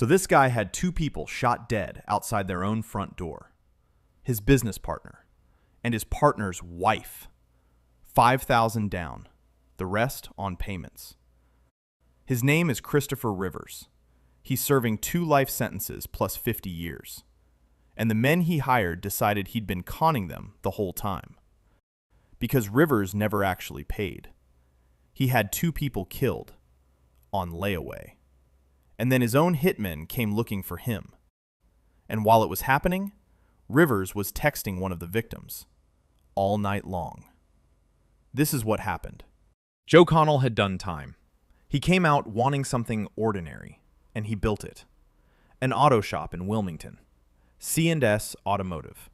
So this guy had two people shot dead outside their own front door. His business partner and his partner's wife. $5,000 down, the rest on payments. His name is Christopher Rivers. He's serving 2 life sentences plus 50 years. And the men he hired decided he'd been conning them the whole time. Because Rivers never actually paid. He had 2 people killed on layaway. And then his own hitmen came looking for him. And while it was happening, Rivers was texting one of the victims all night long. This is what happened. Joe Connell had done time. He came out wanting something ordinary, and he built it. An auto shop in Wilmington. C&S Automotive.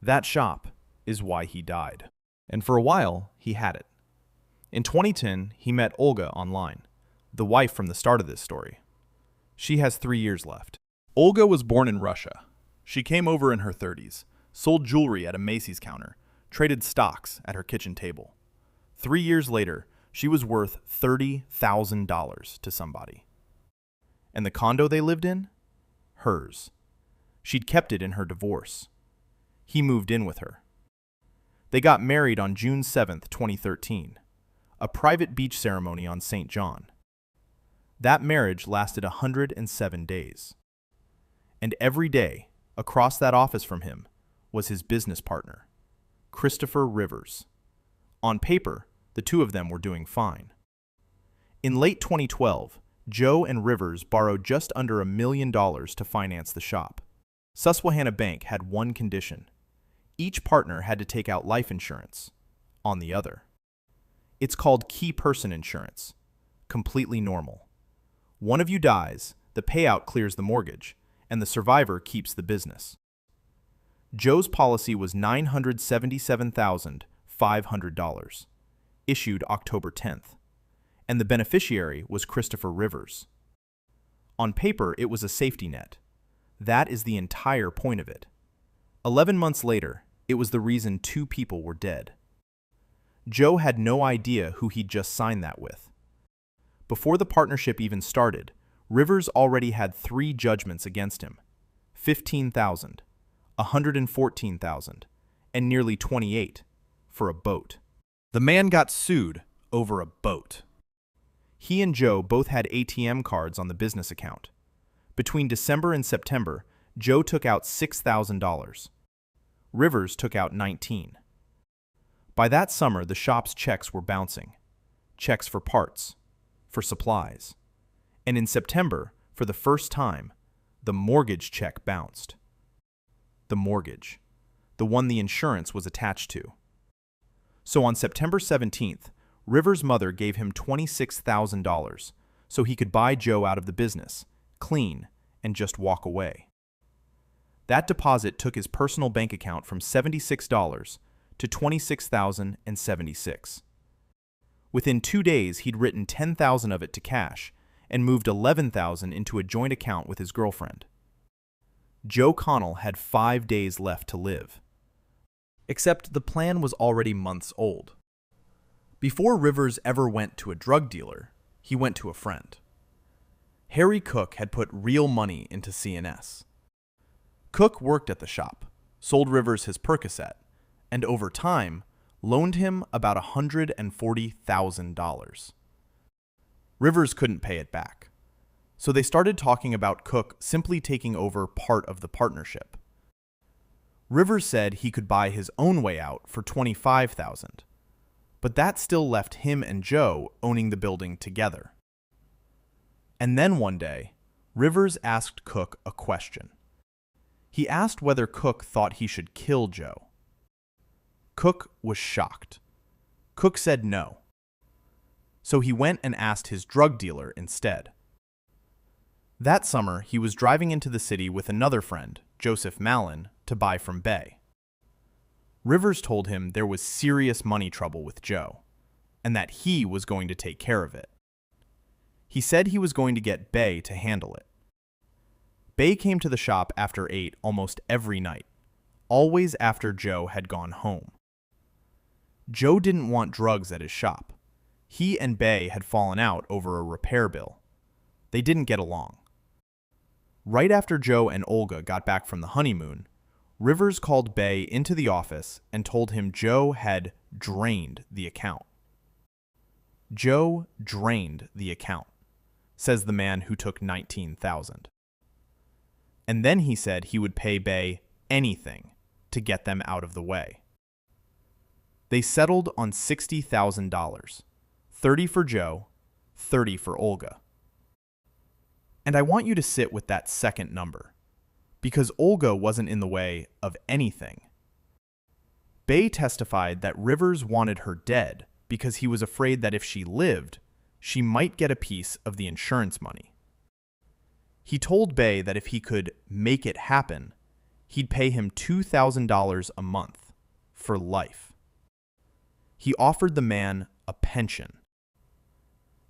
That shop is why he died. And for a while, he had it. In 2010, he met Olga online, the wife from the start of this story. She has 3 years left. Olga was born in Russia. She came over in her 30s, sold jewelry at a Macy's counter, traded stocks at her kitchen table. 3 years later, she was worth $30,000 to somebody. And the condo they lived in? Hers. She'd kept it in her divorce. He moved in with her. They got married on June 7th, 2013, a private beach ceremony on St. John. That marriage lasted 107 days. And every day, across that office from him, was his business partner, Christopher Rivers. On paper, the two of them were doing fine. In late 2012, Joe and Rivers borrowed just under $1 million to finance the shop. Susquehanna Bank had one condition. Each partner had to take out life insurance on the other. It's called key person insurance. Completely normal. One of you dies, the payout clears the mortgage, and the survivor keeps the business. Joe's policy was $977,500, issued October 10th, and the beneficiary was Christopher Rivers. On paper, it was a safety net. That is the entire point of it. 11 months later, it was the reason 2 people were dead. Joe had no idea who he'd just signed that with. Before the partnership even started, Rivers already had 3 judgments against him: $15,000, $114,000, and nearly $28,000 for a boat. The man got sued over a boat. He and Joe both had ATM cards on the business account. Between December and September, Joe took out $6,000. Rivers took out $19,000. By that summer, the shop's checks were bouncing. Checks for parts, for supplies. And in September, for the first time, the mortgage check bounced. The mortgage. The one the insurance was attached to. So on September 17th, Rivers' mother gave him $26,000 so he could buy Joe out of the business, clean, and just walk away. That deposit took his personal bank account from $76 to $26,076. Within 2 days, he'd written $10,000 of it to cash and moved $11,000 into a joint account with his girlfriend. Joe Connell had 5 days left to live. Except the plan was already months old. Before Rivers ever went to a drug dealer, he went to a friend. Harry Cook had put real money into C&S. Cook worked at the shop, sold Rivers his Percocet, and over time, loaned him about $140,000. Rivers couldn't pay it back, so they started talking about Cook simply taking over part of the partnership. Rivers said he could buy his own way out for $25,000, but that still left him and Joe owning the building together. And then one day, Rivers asked Cook a question. He asked whether Cook thought he should kill Joe. Cook was shocked. Cook said no. So he went and asked his drug dealer instead. That summer, he was driving into the city with another friend, Joseph Mallon, to buy from Bay. Rivers told him there was serious money trouble with Joe, and that he was going to take care of it. He said he was going to get Bay to handle it. Bay came to the shop after 8 almost every night, always after Joe had gone home. Joe didn't want drugs at his shop. He and Bay had fallen out over a repair bill. They didn't get along. Right after Joe and Olga got back from the honeymoon, Rivers called Bay into the office and told him Joe had drained the account. Joe drained the account, says the man who took $19,000. And then he said he would pay Bay anything to get them out of the way. They settled on $60,000, $30 for Joe, $30 for Olga. And I want you to sit with that second number, because Olga wasn't in the way of anything. Bay testified that Rivers wanted her dead because he was afraid that if she lived, she might get a piece of the insurance money. He told Bay that if he could make it happen, he'd pay him $2,000 a month for life. He offered the man a pension.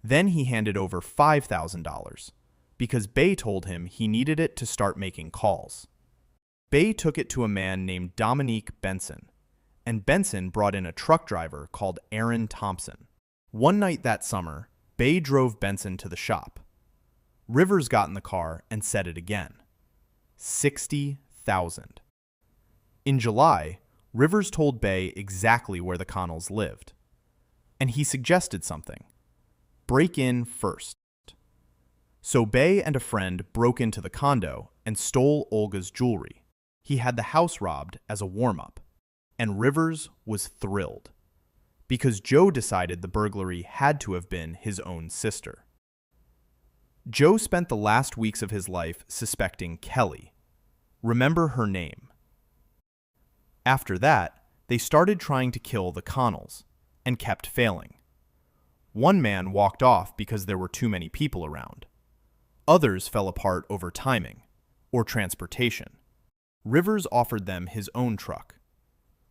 Then he handed over $5,000 because Bay told him he needed it to start making calls. Bay took it to a man named Dominique Benson, and Benson brought in a truck driver called Aaron Thompson. One night that summer, Bay drove Benson to the shop. Rivers got in the car and said it again. $60,000. In July, Rivers told Bay exactly where the Connells lived. And he suggested something. Break in first. So Bay and a friend broke into the condo and stole Olga's jewelry. He had the house robbed as a warm-up. And Rivers was thrilled, because Joe decided the burglary had to have been his own sister. Joe spent the last weeks of his life suspecting Kelly. Remember her name. After that, they started trying to kill the Connells, and kept failing. One man walked off because there were too many people around. Others fell apart over timing, or transportation. Rivers offered them his own truck.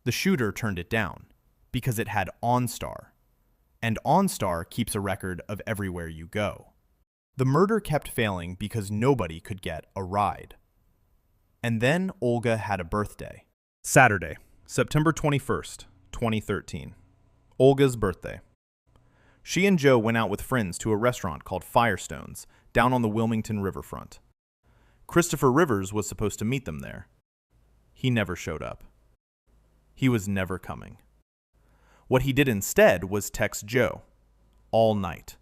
The shooter turned it down because it had OnStar, and OnStar keeps a record of everywhere you go. The murder kept failing because nobody could get a ride. And then Olga had a birthday. Saturday, September 21st, 2013. Olga's birthday. She and Joe went out with friends to a restaurant called Firestones down on the Wilmington riverfront. Christopher Rivers was supposed to meet them there. He never showed up. He was never coming. What he did instead was text Joe all night,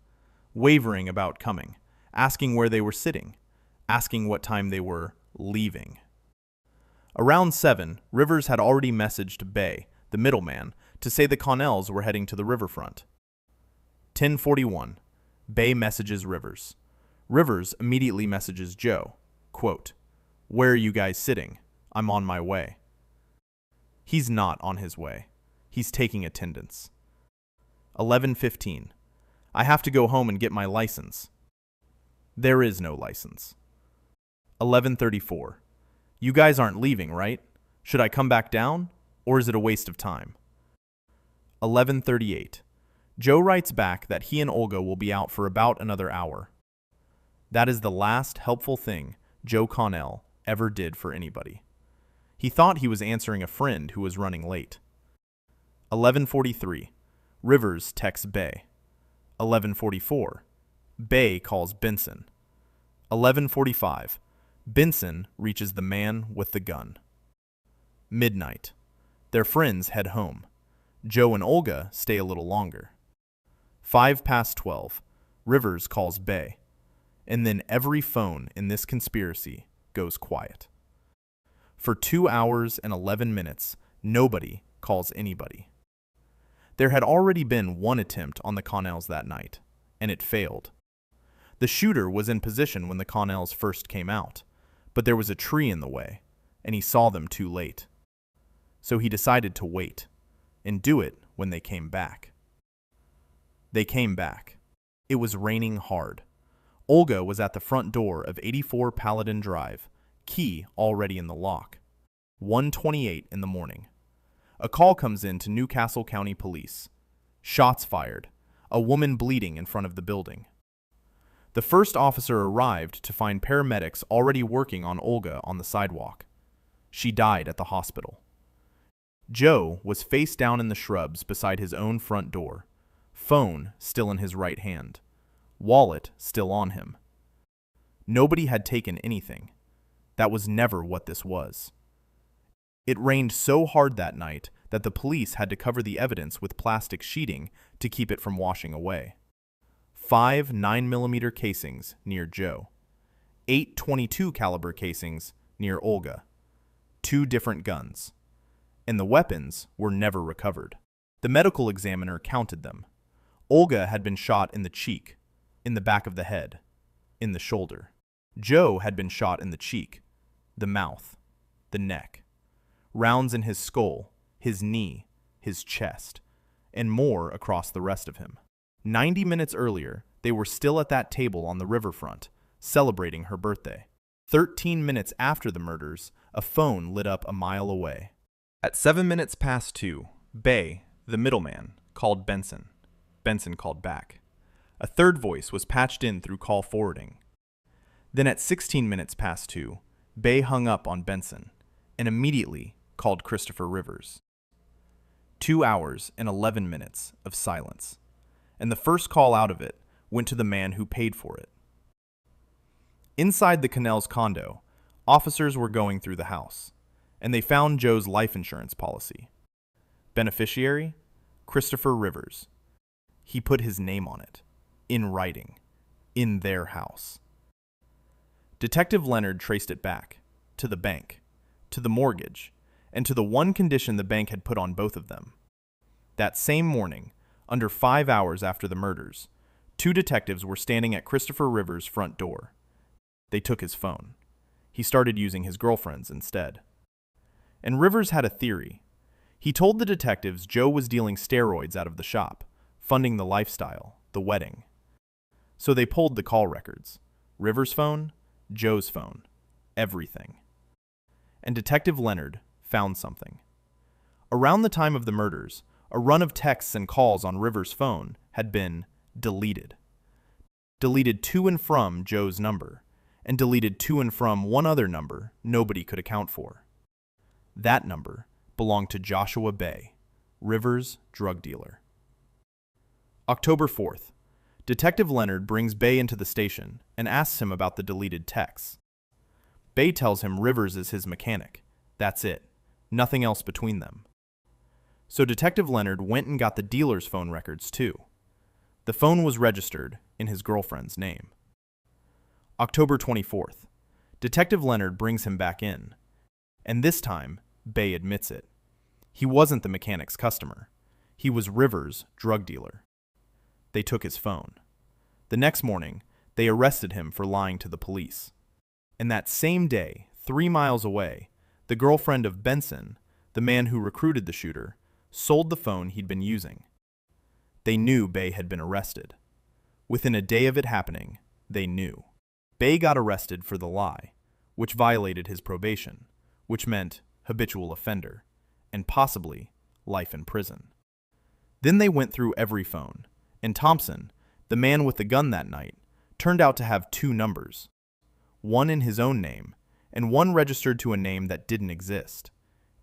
wavering about coming, asking where they were sitting, asking what time they were leaving. Around 7, Rivers had already messaged Bay, the middleman, to say the Connells were heading to the riverfront. 10:41, Bay messages Rivers. Rivers immediately messages Joe, quote, "Where are you guys sitting? I'm on my way." He's not on his way. He's taking attendance. 11:15. I have to go home and get my license. There is no license. 11:34. You guys aren't leaving, right? Should I come back down, or is it a waste of time? 11:38. Joe writes back that he and Olga will be out for about another hour. That is the last helpful thing Joe Connell ever did for anybody. He thought he was answering a friend who was running late. 11:43. Rivers texts Bay. 11:44. Bay calls Benson. 11:45. Benson reaches the man with the gun. Midnight. Their friends head home. Joe and Olga stay a little longer. 12:05. Rivers calls Bay. And then every phone in this conspiracy goes quiet. For 2 hours and 11 minutes, nobody calls anybody. There had already been one attempt on the Connells that night, and it failed. The shooter was in position when the Connells first came out, but there was a tree in the way, and he saw them too late. So he decided to wait, and do it when they came back. They came back. It was raining hard. Olga was at the front door of 84 Paladin Drive, key already in the lock. 1:28 in the morning. A call comes in to Newcastle County Police. Shots fired. A woman bleeding in front of the building. The first officer arrived to find paramedics already working on Olga on the sidewalk. She died at the hospital. Joe was face down in the shrubs beside his own front door, phone still in his right hand, wallet still on him. Nobody had taken anything. That was never what this was. It rained so hard that night that the police had to cover the evidence with plastic sheeting to keep it from washing away. 5 9mm casings near Joe. 8 .22 caliber casings near Olga. 2 different guns. And the weapons were never recovered. The medical examiner counted them. Olga had been shot in the cheek, in the back of the head, in the shoulder. Joe had been shot in the cheek, the mouth, the neck. Rounds in his skull, his knee, his chest, and more across the rest of him. 90 minutes earlier, they were still at that table on the riverfront, celebrating her birthday. 13 minutes after the murders, a phone lit up a mile away. At 7 minutes past 2, Bay, the middleman, called Benson. Benson called back. A third voice was patched in through call forwarding. Then at 16 minutes past 2, Bay hung up on Benson and immediately called Christopher Rivers. 2 hours and 11 minutes of silence, and the first call out of it went to the man who paid for it. Inside the Connell's condo, officers were going through the house, and they found Joe's life insurance policy. Beneficiary, Christopher Rivers. He put his name on it, in writing, in their house. Detective Leonard traced it back, to the bank, to the mortgage, and to the one condition the bank had put on both of them. That same morning, under 5 hours after the murders, 2 detectives were standing at Christopher Rivers' front door. They took his phone. He started using his girlfriend's instead. And Rivers had a theory. He told the detectives Joe was dealing steroids out of the shop, funding the lifestyle, the wedding. So they pulled the call records. Rivers' phone, Joe's phone, everything. And Detective Leonard found something. Around the time of the murders, a run of texts and calls on Rivers' phone had been deleted. Deleted to and from Joe's number, and deleted to and from one other number nobody could account for. That number belonged to Joshua Bay, Rivers' drug dealer. October 4th, Detective Leonard brings Bay into the station and asks him about the deleted texts. Bay tells him Rivers is his mechanic. That's it. Nothing else between them. So Detective Leonard went and got the dealer's phone records too. The phone was registered in his girlfriend's name. October 24th, Detective Leonard brings him back in, and this time, Bay admits it. He wasn't the mechanic's customer. He was Rivers' drug dealer. They took his phone. The next morning, they arrested him for lying to the police. And that same day, 3 miles away, the girlfriend of Benson, the man who recruited the shooter, sold the phone he'd been using. They knew Bay had been arrested. Within a day of it happening, they knew. Bay got arrested for the lie, which violated his probation, which meant habitual offender, and possibly life in prison. Then they went through every phone, and Thompson, the man with the gun that night, turned out to have 2 numbers, one in his own name, and one registered to a name that didn't exist,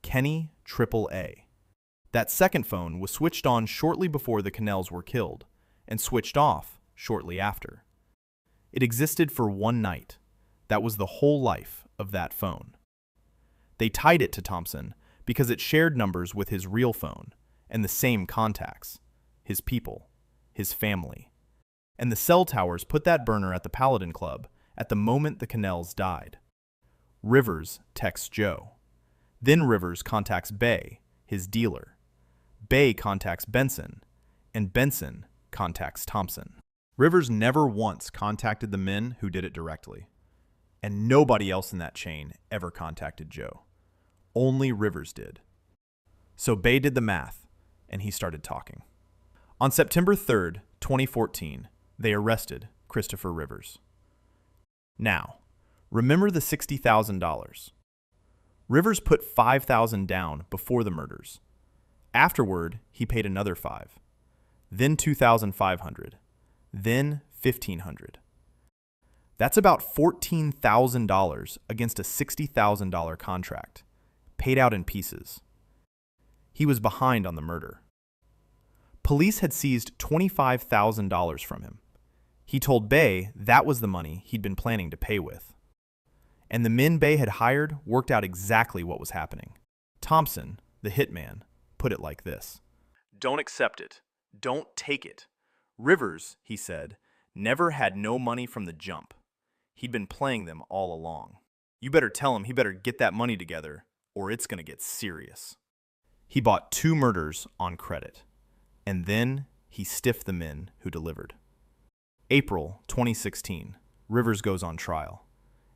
Kenny AAA. That second phone was switched on shortly before the Connells were killed, and switched off shortly after. It existed for one night. That was the whole life of that phone. They tied it to Thompson because it shared numbers with his real phone and the same contacts, his people, his family. And the cell towers put that burner at the Paladin Club at the moment the Connells died. Rivers texts Joe. Then Rivers contacts Bay, his dealer. Bay contacts Benson, and Benson contacts Thompson. Rivers never once contacted the men who did it directly, and nobody else in that chain ever contacted Joe. Only Rivers did. So Bay did the math, and he started talking. On September 3rd, 2014, they arrested Christopher Rivers. Now, remember the $60,000. Rivers put $5,000 down before the murders. Afterward, he paid another $5,000, then $2,500, then $1,500. That's about $14,000 against a $60,000 contract, paid out in pieces. He was behind on the murder. Police had seized $25,000 from him. He told Bay that was the money he'd been planning to pay with. And the men Bay had hired worked out exactly what was happening. Thompson, the hitman, put it like this: "Don't accept it. Don't take it. Rivers," he said, "never had no money from the jump. He'd been playing them all along. You better tell him he better get that money together, or it's gonna get serious." He bought 2 murders on credit, and then he stiffed the men who delivered. April 2016, Rivers goes on trial,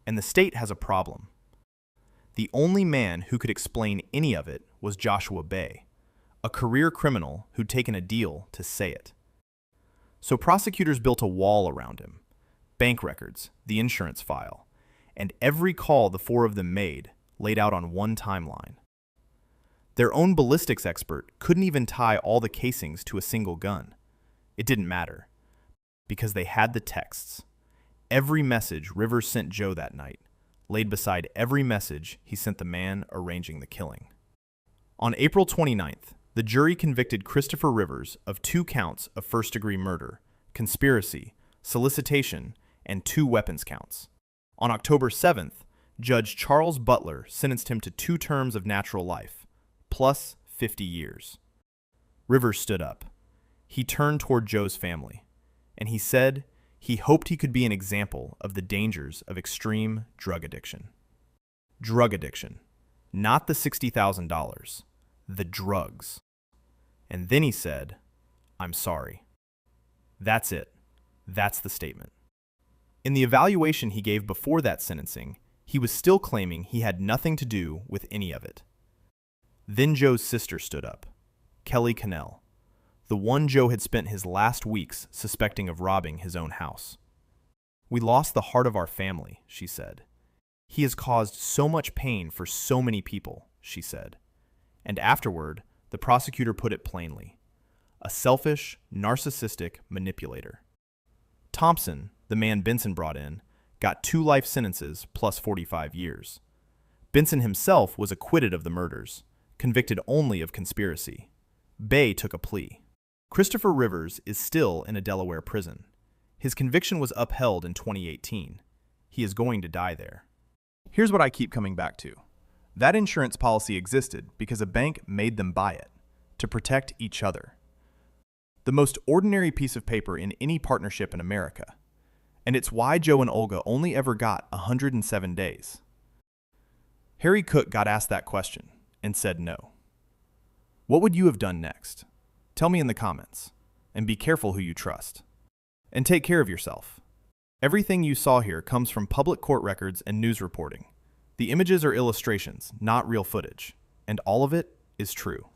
and the state has a problem. The only man who could explain any of it was Joshua Bay, a career criminal who'd taken a deal to say it. So prosecutors built a wall around him: bank records, the insurance file, and every call the 4 of them made laid out on one timeline. Their own ballistics expert couldn't even tie all the casings to a single gun. It didn't matter, because they had the texts. Every message Rivers sent Joe that night laid beside every message he sent the man arranging the killing. On April 29th, the jury convicted Christopher Rivers of 2 counts of first-degree murder, conspiracy, solicitation, and 2 weapons counts. On October 7th, Judge Charles Butler sentenced him to 2 terms of natural life, plus 50 years. Rivers stood up. He turned toward Joe's family, and he said he hoped he could be an example of the dangers of extreme drug addiction. Drug addiction, not the $60,000, the drugs. And then he said, "I'm sorry." That's it. That's the statement. In the evaluation he gave before that sentencing, he was still claiming he had nothing to do with any of it. Then Joe's sister stood up, Kelly Connell, the one Joe had spent his last weeks suspecting of robbing his own house. "We lost the heart of our family," she said. "He has caused so much pain for so many people," she said. And afterward, the prosecutor put it plainly: a selfish, narcissistic manipulator. Thompson, the man Benson brought in, got 2 life sentences plus 45 years. Benson himself was acquitted of the murders, convicted only of conspiracy. Bay took a plea. Christopher Rivers is still in a Delaware prison. His conviction was upheld in 2018. He is going to die there. Here's what I keep coming back to. That insurance policy existed because a bank made them buy it, to protect each other. The most ordinary piece of paper in any partnership in America. And it's why Joe and Olga only ever got 107 days. Harry Cook got asked that question and said no. What would you have done next? Tell me in the comments, and be careful who you trust. And take care of yourself. Everything you saw here comes from public court records and news reporting. The images are illustrations, not real footage, and all of it is true.